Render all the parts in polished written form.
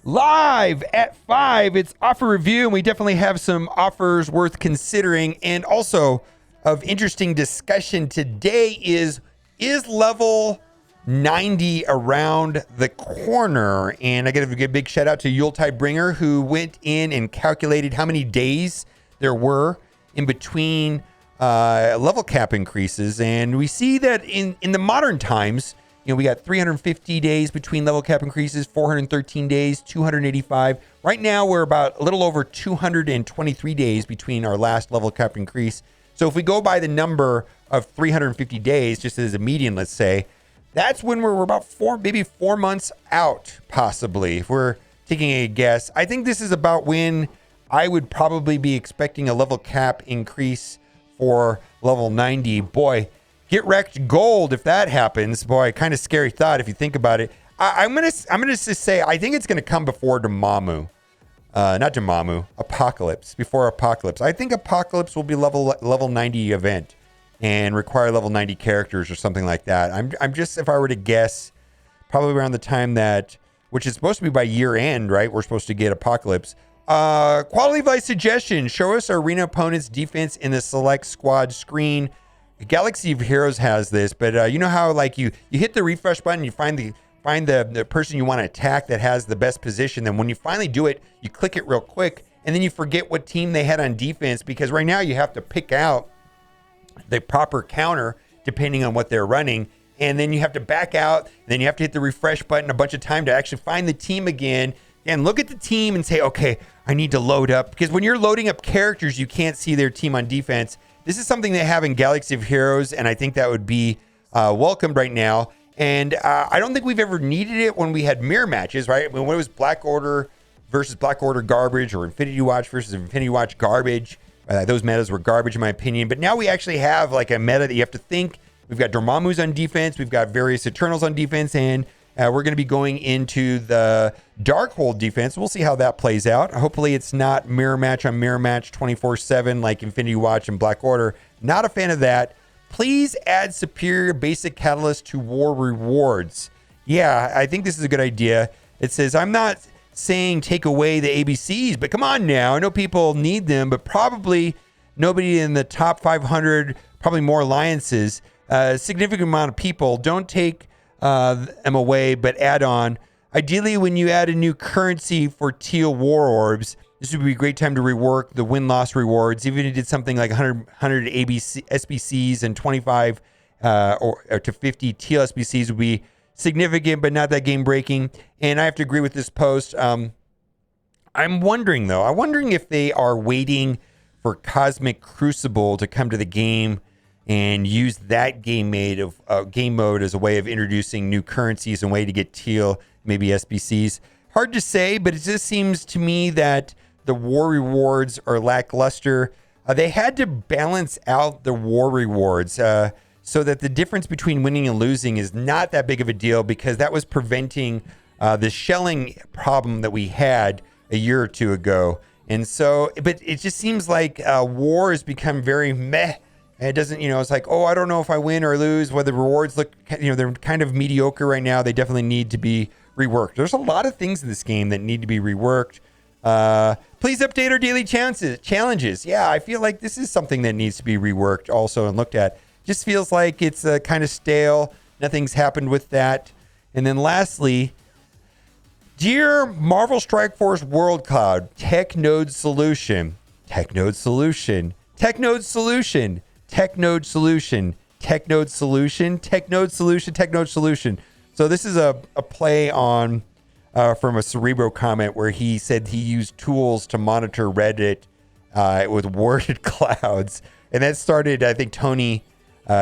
Live at 5, it's offer review, and we definitely have some offers worth considering. And also of interesting discussion today is level 90 around the corner? And I got to give a big shout out to Yuletide Bringer, who went in and calculated how many days there were in between level cap increases. And we see that in the modern times, we got 350 days between level cap increases, 413 days, 285. Right now, we're about a little over 223 days between our last level cap increase. So if we go by the number of 350 days, just as a median, let's say, that's when we're about maybe 4 months out, possibly, if we're taking a guess. I think this is about when I would probably be expecting a level cap increase for level 90. Boy, get wrecked gold if that happens. Boy, kind of scary thought if you think about it. I'm gonna just say I think it's gonna come before Dormammu, not Dormammu, Apocalypse. Before Apocalypse, I think Apocalypse will be level 90 event and require level 90 characters or something like that. I'm just, if I were to guess, probably around the time that, which is supposed to be by year end, right? We're supposed to get Apocalypse. Quality of life suggestion: show us our arena opponent's defense in the select squad screen. Galaxy of Heroes has this, but you know how like you hit the refresh button, you find the person you want to attack that has the best position. Then when you finally do it, you click it real quick, and then you forget what team they had on defense, because right now you have to pick out the proper counter depending on what they're running, and then you have to back out, and then you have to hit the refresh button a bunch of time to actually find the team again and look at the team and say, okay, I need to load up, because when you're loading up characters, you can't see their team on defense. This is something they have in Galaxy of Heroes, and I think that would be welcomed right now. And I don't think we've ever needed it when we had mirror matches, right? When it was Black Order versus Black Order garbage, or Infinity Watch versus Infinity Watch garbage. Those metas were garbage in my opinion. But now we actually have like a meta that you have to think. We've got Dormammu's on defense. We've got various Eternals on defense. And we're going to be going into the Darkhold defense. We'll see how that plays out. Hopefully it's not mirror match on mirror match 24/7 like Infinity Watch and Black Order. Not a fan of that. Please add superior basic catalyst to war rewards. Yeah, I think this is a good idea. It says, I'm not saying take away the ABCs, but come on now. I know people need them, but probably nobody in the top 500, probably more alliances, a significant amount of people. Don't take them away, but add on. Ideally, when you add a new currency for teal war orbs, this would be a great time to rework the win-loss rewards. Even if you did something like 100 SBCs and 25 or to 50 teal SBCs would be significant, but not that game-breaking. And I have to agree with this post. I'm wondering, though. I'm wondering if they are waiting for Cosmic Crucible to come to the game and use that game mode as a way of introducing new currencies and way to get teal, maybe SBCs. Hard to say, but it just seems to me that the war rewards are lackluster. They had to balance out the war rewards so that the difference between winning and losing is not that big of a deal, because that was preventing the shelling problem that we had a year or two ago. And so, but it just seems like war has become very meh. It doesn't, it's like, oh, I don't know if I win or lose. Whether the rewards look, they're kind of mediocre right now. They definitely need to be reworked. There's a lot of things in this game that need to be reworked. Please update our daily challenges. Yeah, I feel like this is something that needs to be reworked also and looked at. Just feels like it's kind of stale. Nothing's happened with that. And then lastly, dear Marvel Strike Force World Cloud, Tech Node Solution. So this is a play on from a Cerebro comment where he said he used tools to monitor Reddit with worded clouds. And that started, I think Tony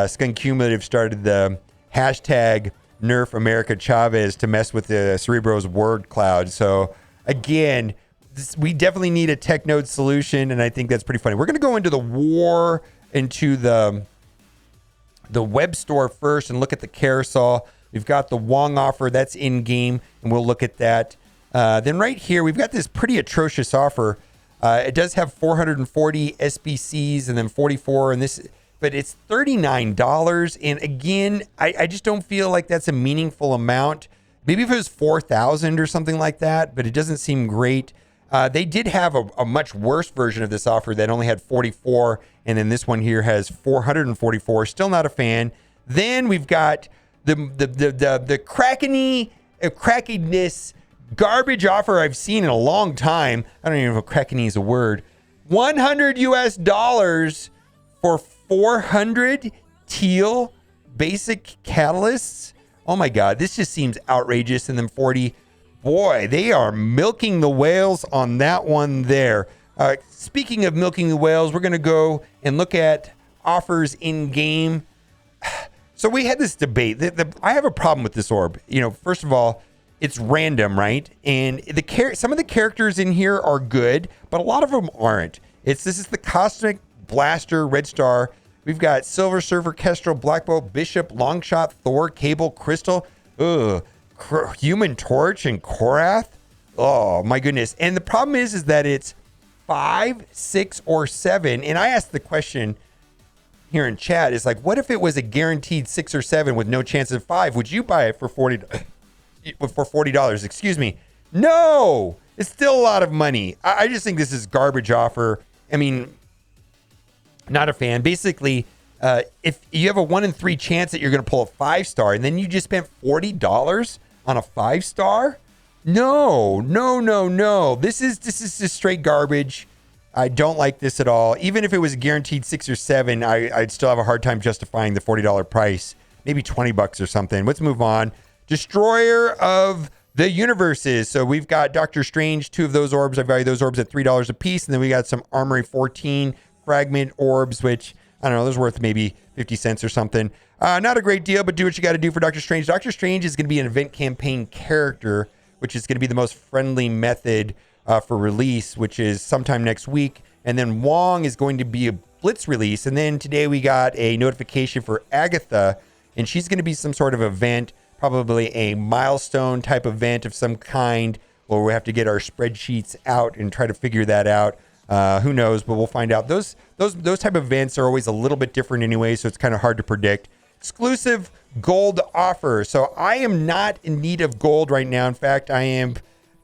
Skunk Cumulative started the hashtag Nerf America Chavez to mess with the Cerebro's word cloud. So again, we definitely need a tech node solution, and I think that's pretty funny. We're going to go into the web store first and look at the carousel. We've got the Wong offer that's in game, and we'll look at that. Then right here, we've got this pretty atrocious offer. It does have 440 SBCs and then 44, and this, but it's $39. And again, I just don't feel like that's a meaningful amount. Maybe if it was 4,000 or something like that, but it doesn't seem great. They did have a much worse version of this offer that only had 44, and then this one here has 444. Still not a fan. Then we've got the crackiness garbage offer I've seen in a long time. I don't even know if crackeny is a word. $100 for 400 teal basic catalysts. Oh my God, this just seems outrageous. And then 40, boy, they are milking the whales on that one there. Speaking of milking the whales, we're going to go and look at offers in game. So we had this debate. I have a problem with this orb. You know, first of all, it's random, right? And some of the characters in here are good, but a lot of them aren't. This is the Cosmic Blaster Red Star. We've got Silver Surfer, Kestrel, Black Bolt, Bishop, Longshot, Thor, Cable, Crystal, Human Torch, and Korath. Oh my goodness! And the problem is that it's 5, 6, or 7. And I asked the question here in chat: is like, what if it was a guaranteed 6 or 7 with no chance of 5? Would you buy it for $40? For $40? Excuse me. No, it's still a lot of money. I just think this is garbage offer. I mean, not a fan. Basically, if you have a 1 in 3 chance that you're going to pull a 5-star, and then you just spent $40 on a 5-star, no. This is just straight garbage. I don't like this at all. Even if it was guaranteed 6 or 7, I'd still have a hard time justifying the $40 price. Maybe $20 or something. Let's move on. Destroyer of the Universes. So we've got Doctor Strange, 2 of those orbs. I value those orbs at $3 a piece. And then we got some Armory 14 fragment orbs, which, I don't know, those worth maybe 50 cents or something. Not a great deal, but do what you got to do for Doctor Strange. Doctor Strange is going to be an event campaign character, which is going to be the most friendly method for release, which is sometime next week. And then Wong is going to be a Blitz release. And then today we got a notification for Agatha, and she's going to be some sort of event, probably a milestone type event of some kind, or we have to get our spreadsheets out and try to figure that out. Who knows, but we'll find out. Those type of events are always a little bit different anyway, so it's kind of hard to predict. Exclusive gold offer. So I am not in need of gold right now. In fact, I am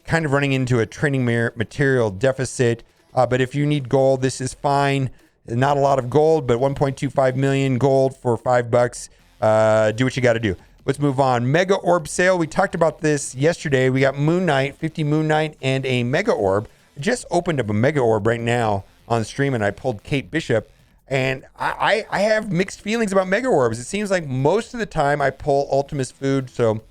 kind of running into a training material deficit. But if you need gold, this is fine. Not a lot of gold, but 1.25 million gold for $5. Do what you got to do. Let's move on. Mega Orb Sale. We talked about this yesterday. We got Moon Knight, 50 Moon Knight, and a Mega Orb. I just opened up a Mega Orb right now on stream, and I pulled Kate Bishop. And I have mixed feelings about Mega Orbs. It seems like most of the time I pull Ultimus Food. So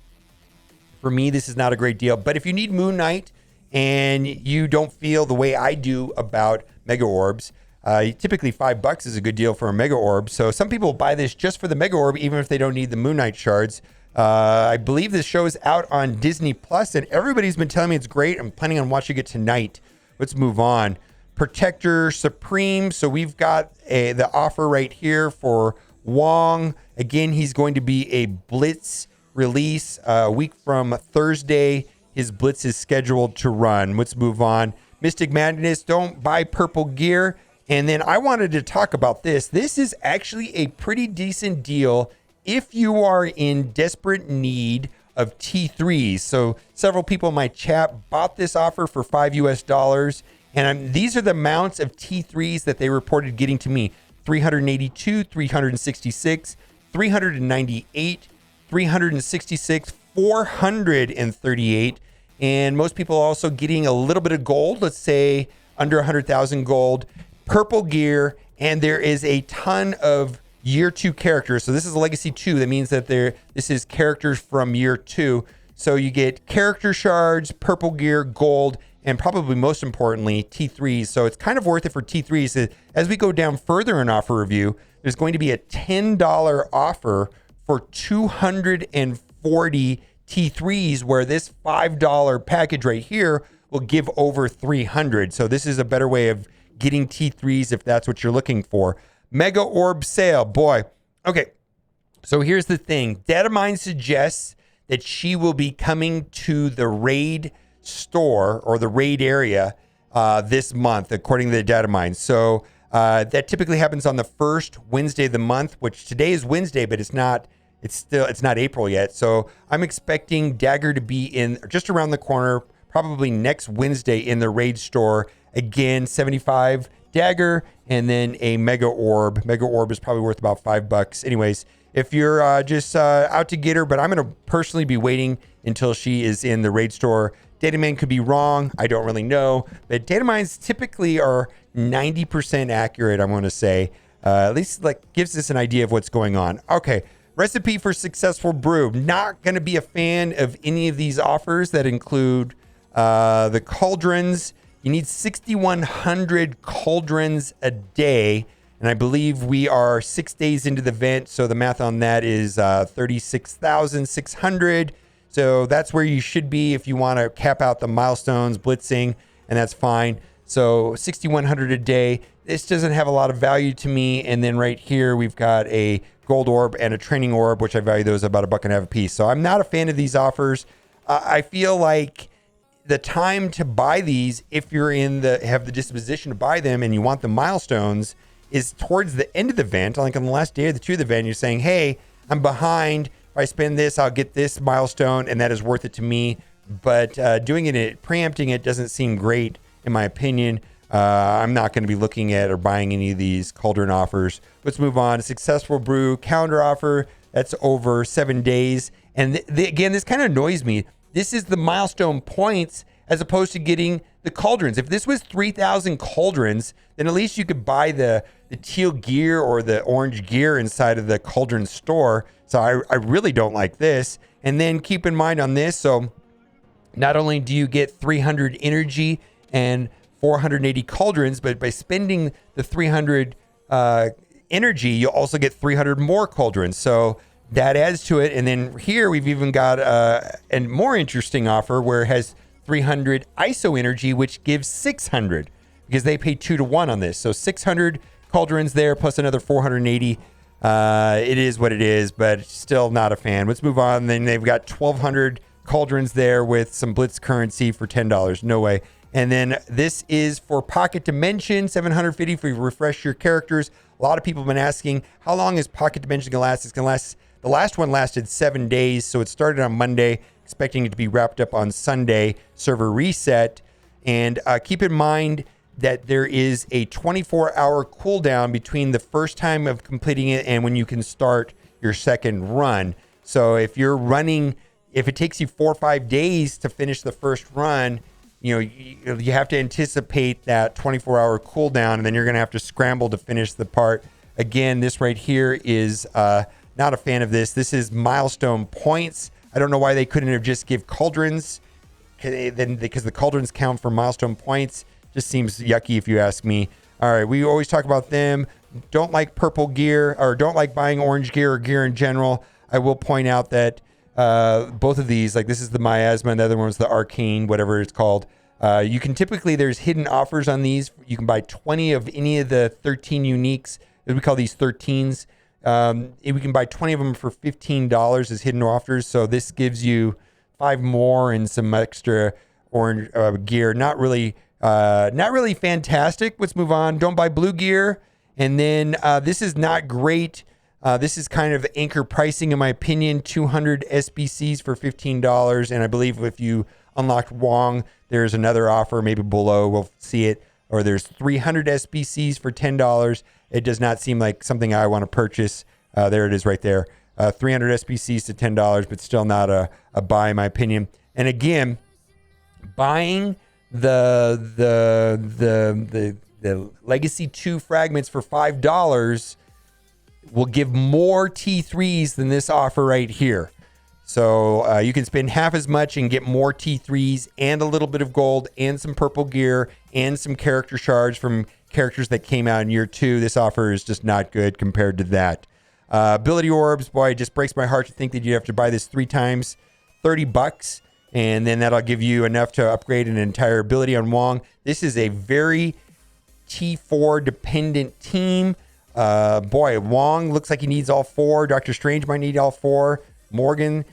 for me, this is not a great deal. But if you need Moon Knight and you don't feel the way I do about Mega Orbs, typically $5 is a good deal for a Mega Orb. So some people buy this just for the Mega Orb, even if they don't need the Moon Knight shards. I believe this show is out on Disney Plus, and everybody's been telling me it's great. I'm planning on watching it tonight. Let's move on. Protector Supreme. So we've got the offer right here for Wong. Again, he's going to be a Blitz release a week from Thursday. His Blitz is scheduled to run. Let's move on. Mystic Madness. Don't buy purple gear. And then I wanted to talk about this. This is actually a pretty decent deal if you are in desperate need of T3s. So several people in my chat bought this offer for $5. And these are the amounts of T3s that they reported getting to me. 382, 366, 398, 366, 438. And most people are also getting a little bit of gold. Let's say under 100,000 gold. Purple gear, and there is a ton of year 2 characters. So this is Legacy 2. That means that this is characters from year 2. So you get character shards, purple gear, gold, and probably most importantly, T3s. So it's kind of worth it for T3s. As we go down further in offer review, there's going to be a $10 offer for 240 T3s, where this $5 package right here will give over 300. So this is a better way of getting T3s if that's what you're looking for. Mega Orb Sale. Boy. Okay. So here's the thing. Datamine suggests that she will be coming to the Raid store or the Raid area this month, according to the Datamine. So that typically happens on the first Wednesday of the month, which today is Wednesday, but it's not it's not April yet. So I'm expecting Dagger to be in just around the corner, probably next Wednesday in the raid store. Again, 75 Dagger, and then a Mega Orb. Mega Orb is probably worth about $5. Anyways, if you're just out to get her, but I'm going to personally be waiting until she is in the raid store. Data mine could be wrong. I don't really know. But data mines typically are 90% accurate, I'm going to say. At least like gives us an idea of what's going on. Okay, recipe for successful brew. Not going to be a fan of any of these offers that include the cauldrons. You need 6,100 cauldrons a day. And I believe we are 6 days into the event. So the math on that is 36,600. So that's where you should be if you want to cap out the milestones, blitzing, and that's fine. So 6,100 a day. This doesn't have a lot of value to me. And then right here, we've got a gold orb and a training orb, which I value those about $1.50 a piece. So I'm not a fan of these offers. I feel like the time to buy these, if you're have the disposition to buy them and you want the milestones, is towards the end of the event. Like on the last day of the 2 of the event, you're saying, hey, I'm behind. If I spend this, I'll get this milestone, and that is worth it to me. But doing it, preempting it doesn't seem great, in my opinion. I'm not going to be looking at or buying any of these cauldron offers. Let's move on. A successful brew calendar offer. That's over 7 days. And again, this kind of annoys me. This is the milestone points as opposed to getting the cauldrons. If this was 3,000 cauldrons, then at least you could buy the teal gear or the orange gear inside of the cauldron store. So I really don't like this. And then keep in mind on this, so not only do you get 300 energy and 480 cauldrons, but by spending the 300 energy, you'll also get 300 more cauldrons. So that adds to it. And then here we've even got a more interesting offer where it has 300 ISO energy, which gives 600 because they pay 2 to 1 on this. So 600 cauldrons there plus another 480. It is what it is, but still not a fan. Let's move on. Then they've got 1,200 cauldrons there with some blitz currency for $10. No way. And then this is for Pocket Dimension, 750 for you to refresh your characters. A lot of people have been asking, how long is Pocket Dimension going to last? It's going to last. The last one lasted 7 days, so it started on Monday, expecting it to be wrapped up on Sunday, server reset. And keep in mind that there is a 24-hour cooldown between the first time of completing it and when you can start your second run. So if you're running, if it takes you 4 or 5 days to finish the first run, you have to anticipate that 24-hour cooldown, and then you're going to have to scramble to finish the part. Again, this right here is not a fan of this. This is milestone points. I don't know why they couldn't have just give cauldrons, because the cauldrons count for milestone points. Just seems yucky if you ask me. All right, we always talk about them. Don't like purple gear, or don't like buying orange gear or gear in general. I will point out that both of these, like this is the miasma and the other one was the arcane, whatever it's called. You can typically, there's hidden offers on these. You can buy 20 of any of the 13 uniques. We call these 13s. We can buy 20 of them for $15 as hidden offers. So this gives you 5 more and some extra orange gear. Not really fantastic. Let's move on. Don't buy blue gear. And then this is not great. This is kind of anchor pricing, in my opinion. 200 SBCs for $15. And I believe if you unlocked Wong, there's another offer, maybe below. We'll see it. Or there's 300 SBCs for $10. It does not seem like something I want to purchase. There it is right there. 300 SBCs to $10, but still not a buy, in my opinion. And again, buying the Legacy 2 fragments for $5 will give more T3s than this offer right here. So you can spend half as much and get more T3s and a little bit of gold and some purple gear and some character shards from characters that came out in year 2. This offer is just not good compared to that. Ability orbs, boy, it just breaks my heart to think that you have to buy this 3 times, $30, and then that'll give you enough to upgrade an entire ability on Wong. This is a very T4 dependent team. Boy, Wong looks like he needs all 4. Doctor Strange might need all 4. Morgan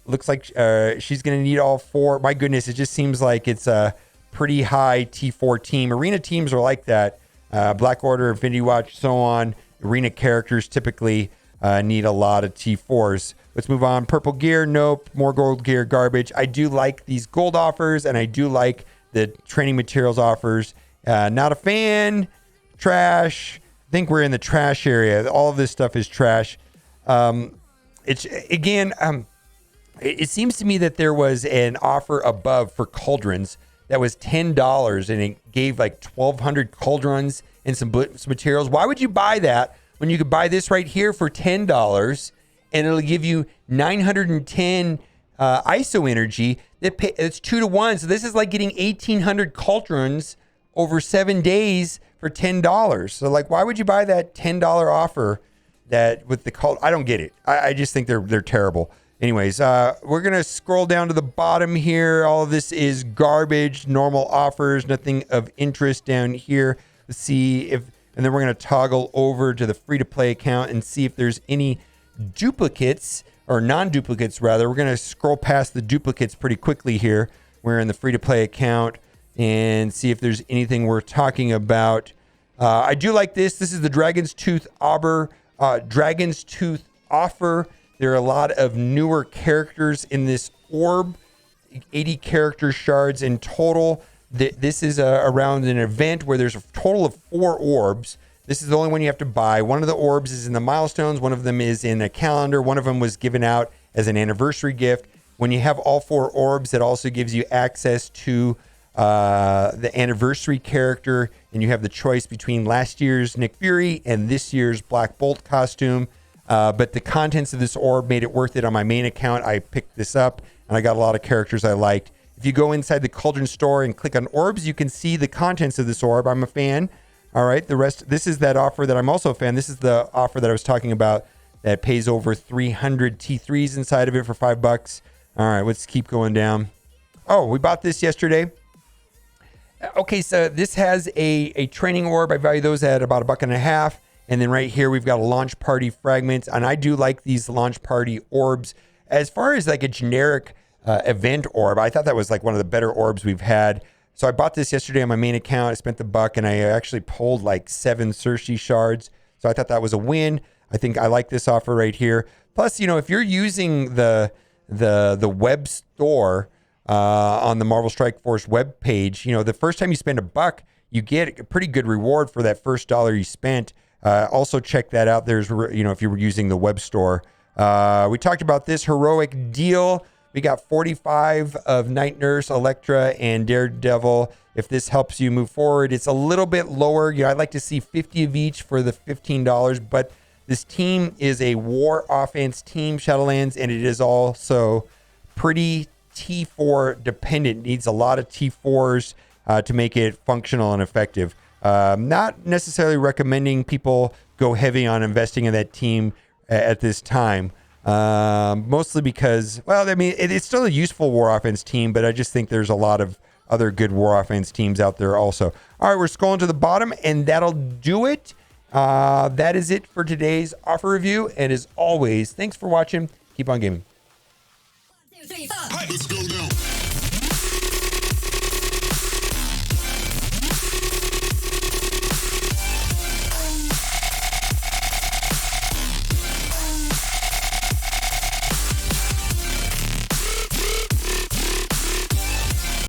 looks like she's going to need all 4. My goodness, it just seems like it's a pretty high T4 team. Arena teams are like that. Black Order, Infinity Watch, so on. Arena characters typically need a lot of T4s. Let's move on. Purple gear, nope. More gold gear, garbage. I do like these gold offers, and I do like the training materials offers. Not a fan. Trash. I think we're in the trash area. All of this stuff is trash. It seems to me that there was an offer above for cauldrons that was $10, and it gave like 1,200 cauldrons and some materials. Why would you buy that when you could buy this right here for $10, and it'll give you 910 ISO energy? It's 2 to 1. So this is like getting 1,800 cauldrons over 7 days for $10. So like, why would you buy that $10 offer that with the cult? I don't get it. I just think they're terrible. Anyways, we're going to scroll down to the bottom here. All of this is garbage, normal offers, nothing of interest down here. Let's see if, and then we're going to toggle over to the free-to-play account and see if there's any duplicates, or non-duplicates rather. We're going to scroll past the duplicates pretty quickly here. We're in the free-to-play account and see if there's anything we're talking about. I do like this. This is the Dragon's Tooth offer. There are a lot of newer characters in this orb, 80 character shards in total. This is around an event where there's a total of 4 orbs. This is the only one you have to buy. One of the orbs is in the milestones. One of them is in a calendar. One of them was given out as an anniversary gift. When you have all 4 orbs, it also gives you access to the anniversary character, and you have the choice between last year's Nick Fury and this year's Black Bolt costume. But the contents of this orb made it worth it on my main account. I picked this up, and I got a lot of characters I liked. If you go inside the Cauldron store and click on orbs, you can see the contents of this orb. I'm a fan. All right, the rest, this is that offer that I'm also a fan. This is the offer that I was talking about that pays over 300 T3s inside of it for $5. All right, let's keep going down. Oh, we bought this yesterday. Okay, so this has a training orb. I value those at about $1.50. And then right here, we've got a launch party fragment. And I do like these launch party orbs. As far as like a generic event orb, I thought that was like one of the better orbs we've had. So I bought this yesterday on my main account. I spent the $1, and I actually pulled like 7 Cersei shards. So I thought that was a win. I think I like this offer right here. Plus, you know, if you're using the web store on the Marvel Strike Force web page, you know, the first time you spend $1, you get a pretty good reward for that first $1 you spent. Also check that out. There's, you know, if you were using the web store. We talked about this heroic deal. We got 45 of Night Nurse, Elektra, and Daredevil. If this helps you move forward, it's a little bit lower. You know, I'd like to see 50 of each for the $15, but this team is a war offense team, Shadowlands, and it is also pretty T4 dependent. It needs a lot of T4s to make it functional and effective. Not necessarily recommending people go heavy on investing in that team at this time. Mostly because, well, I mean, it's still a useful war offense team, but I just think there's a lot of other good war offense teams out there also. All right, we're scrolling to the bottom, and that'll do it. That is it for today's offer review. And as always, thanks for watching. Keep on gaming. 1, 2, 3, 4. Let's go now.